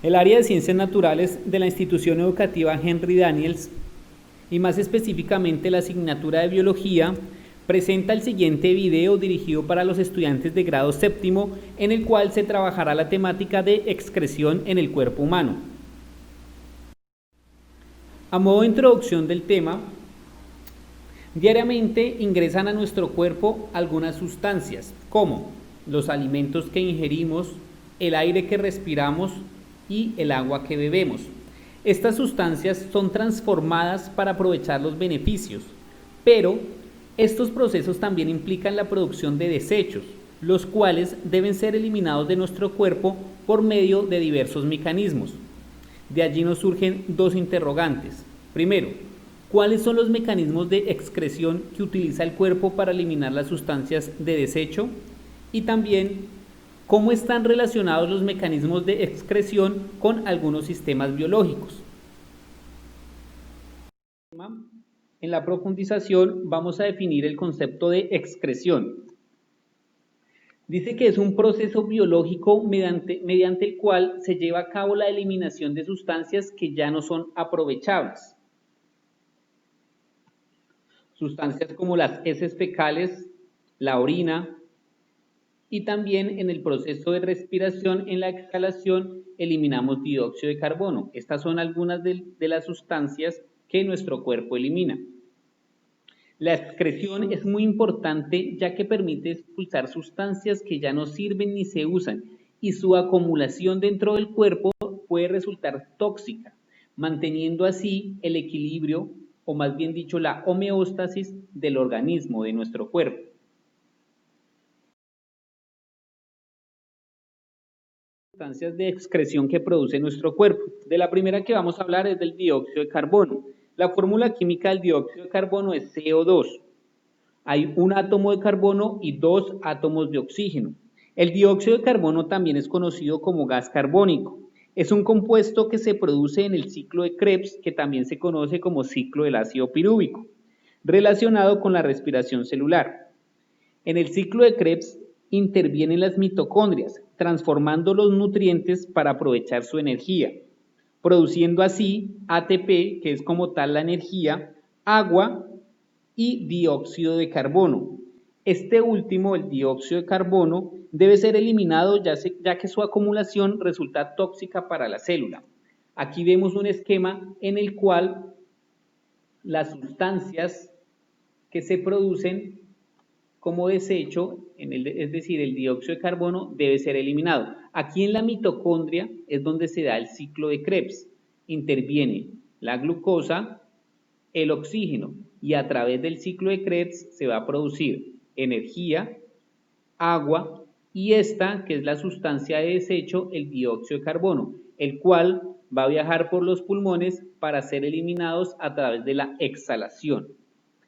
El área de Ciencias Naturales de la institución educativa Henry Daniels, y más específicamente la asignatura de Biología, presenta el siguiente video dirigido para los estudiantes de grado séptimo, en el cual se trabajará la temática de excreción en el cuerpo humano. A modo de introducción del tema, diariamente ingresan a nuestro cuerpo algunas sustancias, como los alimentos que ingerimos, el aire que respiramos y el agua que bebemos. Estas sustancias son transformadas para aprovechar los beneficios, pero estos procesos también implican la producción de desechos, los cuales deben ser eliminados de nuestro cuerpo por medio de diversos mecanismos. De allí nos surgen dos interrogantes. Primero, ¿cuáles son los mecanismos de excreción que utiliza el cuerpo para eliminar las sustancias de desecho? Y también, ¿cómo están relacionados los mecanismos de excreción con algunos sistemas biológicos? En la profundización vamos a definir el concepto de excreción. Dice que es un proceso biológico mediante el cual se lleva a cabo la eliminación de sustancias que ya no son aprovechables. Sustancias como las heces fecales, la orina, y también en el proceso de respiración, en la exhalación, eliminamos dióxido de carbono. Estas son algunas de las sustancias que nuestro cuerpo elimina. La excreción es muy importante ya que permite expulsar sustancias que ya no sirven ni se usan, y su acumulación dentro del cuerpo puede resultar tóxica, manteniendo así el equilibrio, o más bien dicho, la homeostasis del organismo, de nuestro cuerpo. Sustancias de excreción que produce nuestro cuerpo. De la primera que vamos a hablar es del dióxido de carbono. La fórmula química del dióxido de carbono es CO2. Hay un átomo de carbono y dos átomos de oxígeno. El dióxido de carbono también es conocido como gas carbónico. Es un compuesto que se produce en el ciclo de Krebs, que también se conoce como ciclo del ácido pirúvico, relacionado con la respiración celular. En el ciclo de Krebs intervienen las mitocondrias, transformando los nutrientes para aprovechar su energía, produciendo así ATP, que es como tal la energía, agua y dióxido de carbono. Este último, el dióxido de carbono, debe ser eliminado ya que su acumulación resulta tóxica para la célula. Aquí vemos un esquema en el cual las sustancias que se producen como desecho, es decir, el dióxido de carbono, debe ser eliminado. Aquí en la mitocondria es donde se da el ciclo de Krebs. Interviene la glucosa, el oxígeno, y a través del ciclo de Krebs se va a producir energía, agua y esta, que es la sustancia de desecho, el dióxido de carbono, el cual va a viajar por los pulmones para ser eliminados a través de la exhalación.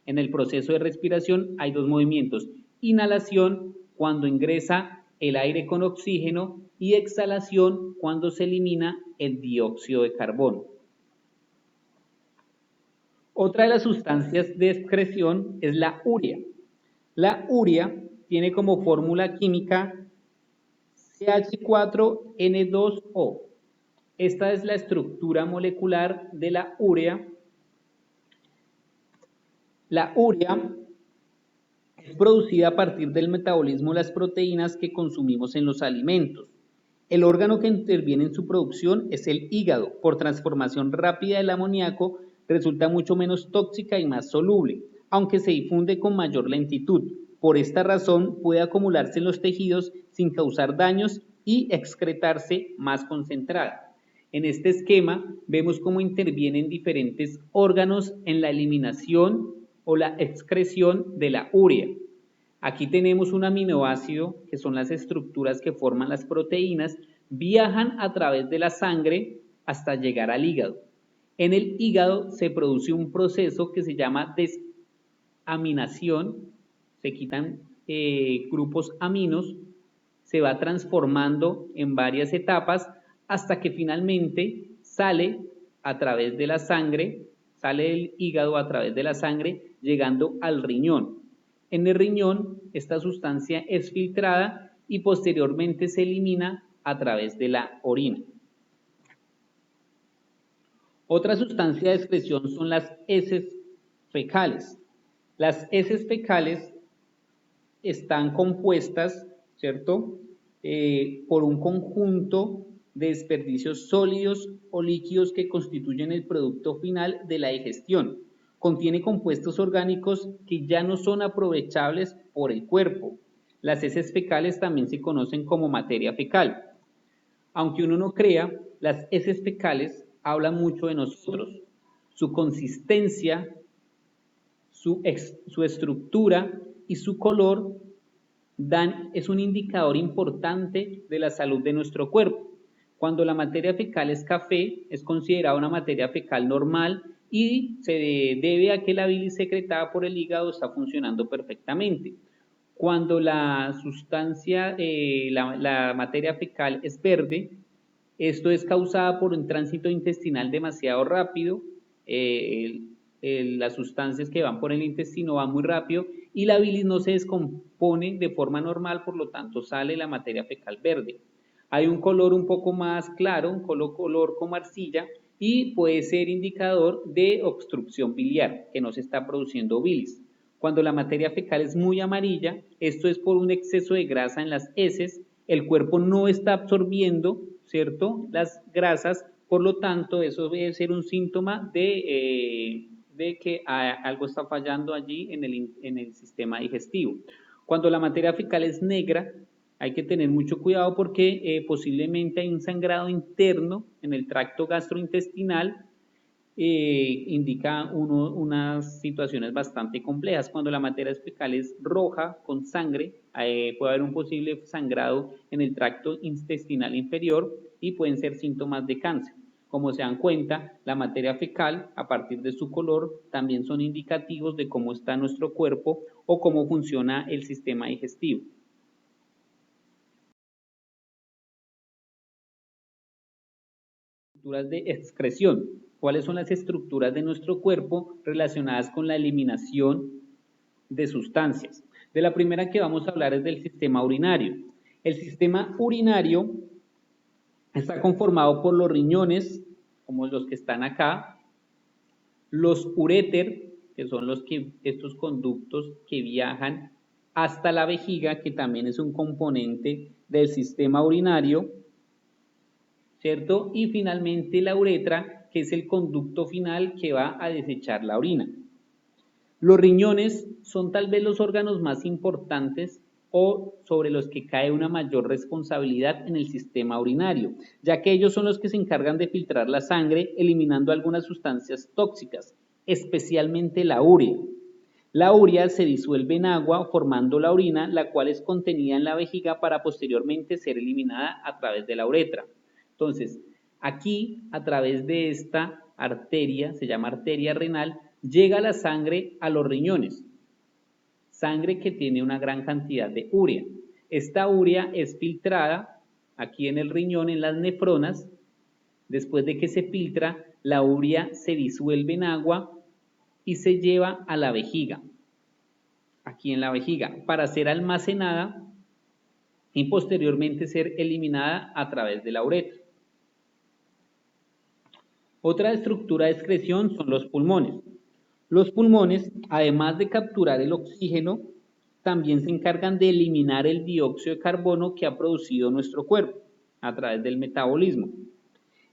En el proceso de respiración hay dos movimientos: inhalación, cuando ingresa el aire con oxígeno, y exhalación, cuando se elimina el dióxido de carbono. Otra de las sustancias de excreción es la urea. La urea tiene como fórmula química CH4N2O. Esta es la estructura molecular de la urea. La urea es producida a partir del metabolismo de las proteínas que consumimos en los alimentos. El órgano que interviene en su producción es el hígado. Por transformación rápida del amoníaco, resulta mucho menos tóxica y más soluble, aunque se difunde con mayor lentitud. Por esta razón, puede acumularse en los tejidos sin causar daños y excretarse más concentrada. En este esquema vemos cómo intervienen diferentes órganos en la eliminación o la excreción de la urea. Aquí tenemos un aminoácido, que son las estructuras que forman las proteínas, viajan a través de la sangre hasta llegar al hígado. En el hígado se produce un proceso que se llama desaminación, se quitan grupos aminos, se va transformando en varias etapas hasta que finalmente sale a través de la sangre, sale del hígado a través de la sangre, llegando al riñón. En el riñón, esta sustancia es filtrada y posteriormente se elimina a través de la orina. Otra sustancia de excreción son las heces fecales. Las heces fecales están compuestas, ¿cierto?, por un conjunto de desperdicios sólidos o líquidos que constituyen el producto final de la digestión. Contiene compuestos orgánicos que ya no son aprovechables por el cuerpo. Las heces fecales también se conocen como materia fecal. Aunque uno no crea, las heces fecales hablan mucho de nosotros. Su consistencia, su estructura y su color es un indicador importante de la salud de nuestro cuerpo. Cuando la materia fecal es café, es considerada una materia fecal normal y se debe a que la bilis secretada por el hígado está funcionando perfectamente. Cuando la sustancia, la materia fecal es verde, esto es causada por un tránsito intestinal demasiado rápido, las sustancias que van por el intestino van muy rápido y la bilis no se descompone de forma normal, por lo tanto sale la materia fecal verde. Hay un color un poco más claro, un color como arcilla, y puede ser indicador de obstrucción biliar, que no se está produciendo bilis. Cuando la materia fecal es muy amarilla, esto es por un exceso de grasa en las heces, el cuerpo no está absorbiendo, ¿cierto?, las grasas, por lo tanto eso debe ser un síntoma de que algo está fallando allí en el sistema digestivo. Cuando la materia fecal es negra, hay que tener mucho cuidado porque posiblemente hay un sangrado interno en el tracto gastrointestinal, indica unas situaciones bastante complejas. Cuando la materia fecal es roja con sangre, puede haber un posible sangrado en el tracto intestinal inferior y pueden ser síntomas de cáncer. Como se dan cuenta, la materia fecal, a partir de su color, también son indicativos de cómo está nuestro cuerpo o cómo funciona el sistema digestivo. Estructuras de excreción. ¿Cuáles son las estructuras de nuestro cuerpo relacionadas con la eliminación de sustancias? De la primera que vamos a hablar es del sistema urinario. El sistema urinario está conformado por los riñones, como los que están acá, los uréter, que son estos conductos que viajan hasta la vejiga, que también es un componente del sistema urinario, ¿cierto? Y finalmente la uretra, que es el conducto final que va a desechar la orina. Los riñones son tal vez los órganos más importantes o sobre los que cae una mayor responsabilidad en el sistema urinario, ya que ellos son los que se encargan de filtrar la sangre, eliminando algunas sustancias tóxicas, especialmente la urea. La urea se disuelve en agua formando la orina, la cual es contenida en la vejiga para posteriormente ser eliminada a través de la uretra. Entonces, aquí, a través de esta arteria, se llama arteria renal, llega la sangre a los riñones, sangre que tiene una gran cantidad de urea. Esta urea es filtrada aquí en el riñón, en las nefronas. Después de que se filtra, la urea se disuelve en agua y se lleva a la vejiga, aquí en la vejiga, para ser almacenada y posteriormente ser eliminada a través de la uretra. Otra estructura de excreción son los pulmones. Los pulmones, además de capturar el oxígeno, también se encargan de eliminar el dióxido de carbono que ha producido nuestro cuerpo a través del metabolismo.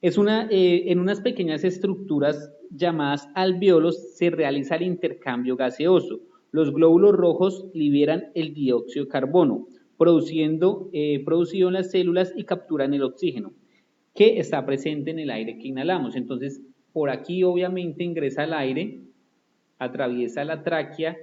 En unas pequeñas estructuras llamadas alvéolos se realiza el intercambio gaseoso. Los glóbulos rojos liberan el dióxido de carbono, producido en las células y capturan el oxígeno, que está presente en el aire que inhalamos. Entonces, por aquí obviamente ingresa el aire, atraviesa la tráquea,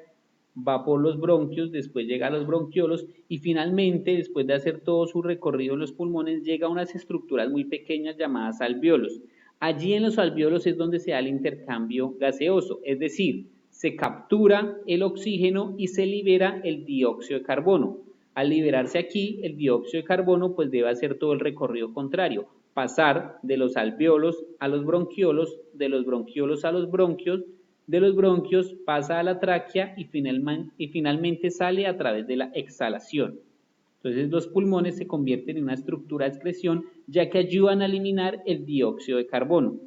va por los bronquios, después llega a los bronquiolos y finalmente, después de hacer todo su recorrido en los pulmones, llega a unas estructuras muy pequeñas llamadas alvéolos. Allí en los alvéolos es donde se da el intercambio gaseoso, es decir, se captura el oxígeno y se libera el dióxido de carbono. Al liberarse aquí el dióxido de carbono, pues debe hacer todo el recorrido contrario, pasar de los alvéolos a los bronquiolos, de los bronquiolos a los bronquios, de los bronquios pasa a la tráquea y finalmente sale a través de la exhalación. Entonces los pulmones se convierten en una estructura de excreción ya que ayudan a eliminar el dióxido de carbono.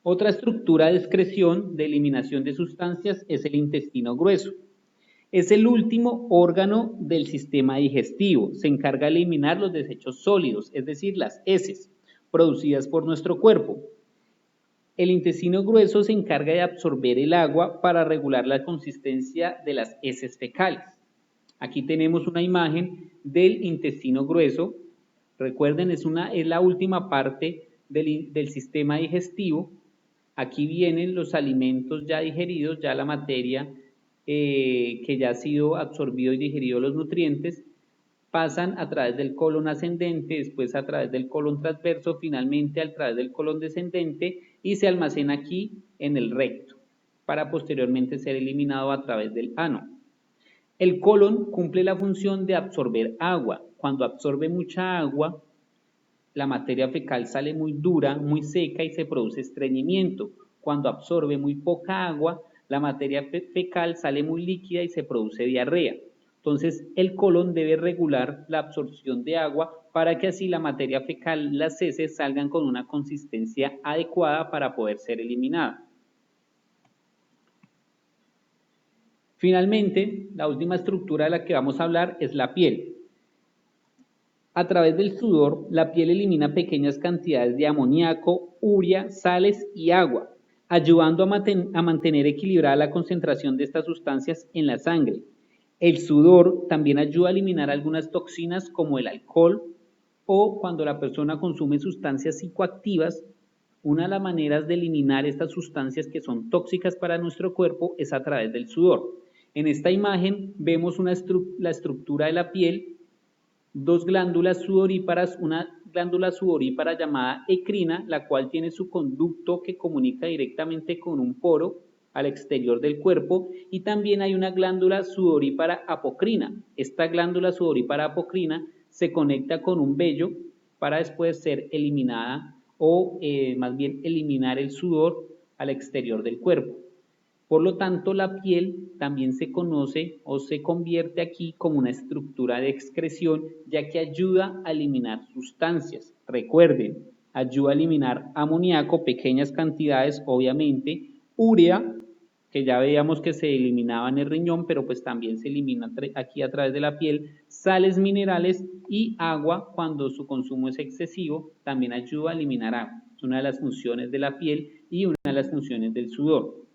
Otra estructura de excreción de eliminación de sustancias es el intestino grueso. Es el último órgano del sistema digestivo. Se encarga de eliminar los desechos sólidos, es decir, las heces, producidas por nuestro cuerpo. El intestino grueso se encarga de absorber el agua para regular la consistencia de las heces fecales. Aquí tenemos una imagen del intestino grueso. Recuerden, es la última parte del sistema digestivo. Aquí vienen los alimentos ya digeridos, ya la materia que ya ha sido absorbido y digerido los nutrientes, pasan a través del colon ascendente, después a través del colon transverso, finalmente a través del colon descendente y se almacena aquí en el recto para posteriormente ser eliminado a través del ano. El colon cumple la función de absorber agua. Cuando absorbe mucha agua, la materia fecal sale muy dura, muy seca y se produce estreñimiento. Cuando absorbe muy poca agua, la materia fecal sale muy líquida y se produce diarrea. Entonces, el colon debe regular la absorción de agua para que así la materia fecal, las heces, salgan con una consistencia adecuada para poder ser eliminada. Finalmente, la última estructura de la que vamos a hablar es la piel. A través del sudor, la piel elimina pequeñas cantidades de amoníaco, urea, sales y agua, ayudando a mantener equilibrada la concentración de estas sustancias en la sangre. El sudor también ayuda a eliminar algunas toxinas como el alcohol o cuando la persona consume sustancias psicoactivas. Una de las maneras de eliminar estas sustancias que son tóxicas para nuestro cuerpo es a través del sudor. En esta imagen vemos la estructura de la piel, dos glándulas sudoríparas, una glándula sudorípara llamada ecrina, la cual tiene su conducto que comunica directamente con un poro al exterior del cuerpo, y también hay una glándula sudorípara apocrina. Esta glándula sudorípara apocrina se conecta con un vello para después ser eliminada o más bien eliminar el sudor al exterior del cuerpo. Por lo tanto, la piel también se conoce o se convierte aquí como una estructura de excreción, ya que ayuda a eliminar sustancias. Recuerden, ayuda a eliminar amoníaco, pequeñas cantidades, obviamente, urea, que ya veíamos que se eliminaba en el riñón, pero pues también se elimina aquí a través de la piel, sales minerales y agua cuando su consumo es excesivo, también ayuda a eliminar agua. Es una de las funciones de la piel y una de las funciones del sudor.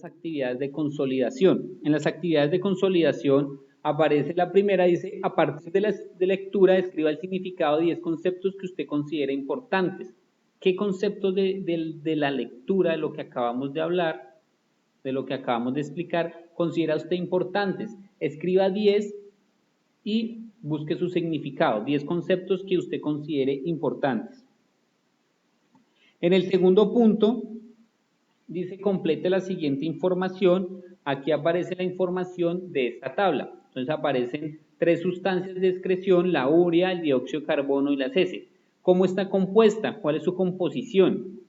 Actividades de consolidación. En las actividades de consolidación aparece la primera, dice, a partir de la lectura describa el significado de 10 conceptos que usted considera importantes. ¿Qué conceptos de la lectura, de lo que acabamos de hablar, de lo que acabamos de explicar, considera usted importantes? Escriba 10 y busque su significado, 10 conceptos que usted considere importantes. En el segundo punto, dice complete la siguiente información. Aquí aparece la información de esta tabla. Entonces aparecen 3 sustancias de excreción, la urea, el dióxido de carbono y las heces. ¿Cómo está compuesta? ¿Cuál es su composición?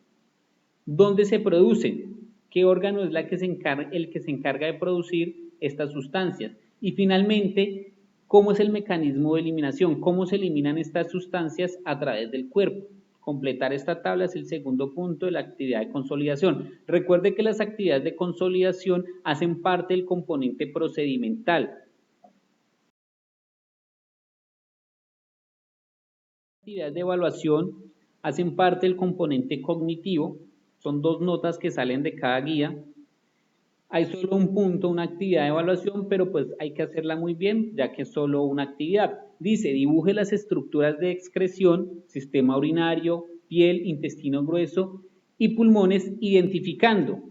¿Dónde se producen? ¿Qué órgano es el que se encarga de producir estas sustancias? Y finalmente, ¿cómo es el mecanismo de eliminación? ¿Cómo se eliminan estas sustancias a través del cuerpo? Completar esta tabla es el segundo punto de la actividad de consolidación. Recuerde que las actividades de consolidación hacen parte del componente procedimental. Las actividades de evaluación hacen parte del componente cognitivo. Son 2 notas que salen de cada guía. Hay solo un punto, una actividad de evaluación, pero pues hay que hacerla muy bien, ya que es solo una actividad. Dice, dibuje las estructuras de excreción, sistema urinario, piel, intestino grueso y pulmones, identificando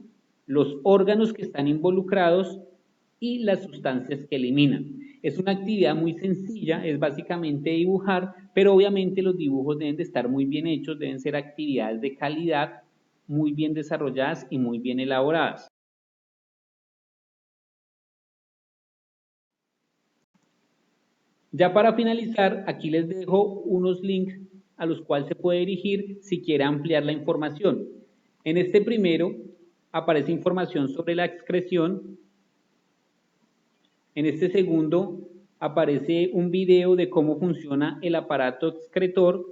los órganos que están involucrados y las sustancias que eliminan. Es una actividad muy sencilla, es básicamente dibujar, pero obviamente los dibujos deben de estar muy bien hechos, deben ser actividades de calidad, muy bien desarrolladas y muy bien elaboradas. Ya para finalizar, aquí les dejo unos links a los cuales se puede dirigir si quiere ampliar la información. En este primero aparece información sobre la excreción. En este segundo aparece un video de cómo funciona el aparato excretor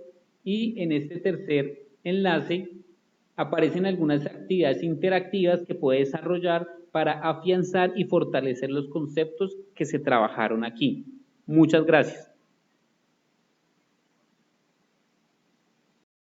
y en este tercer enlace aparecen algunas actividades interactivas que puede desarrollar para afianzar y fortalecer los conceptos que se trabajaron aquí. Muchas gracias.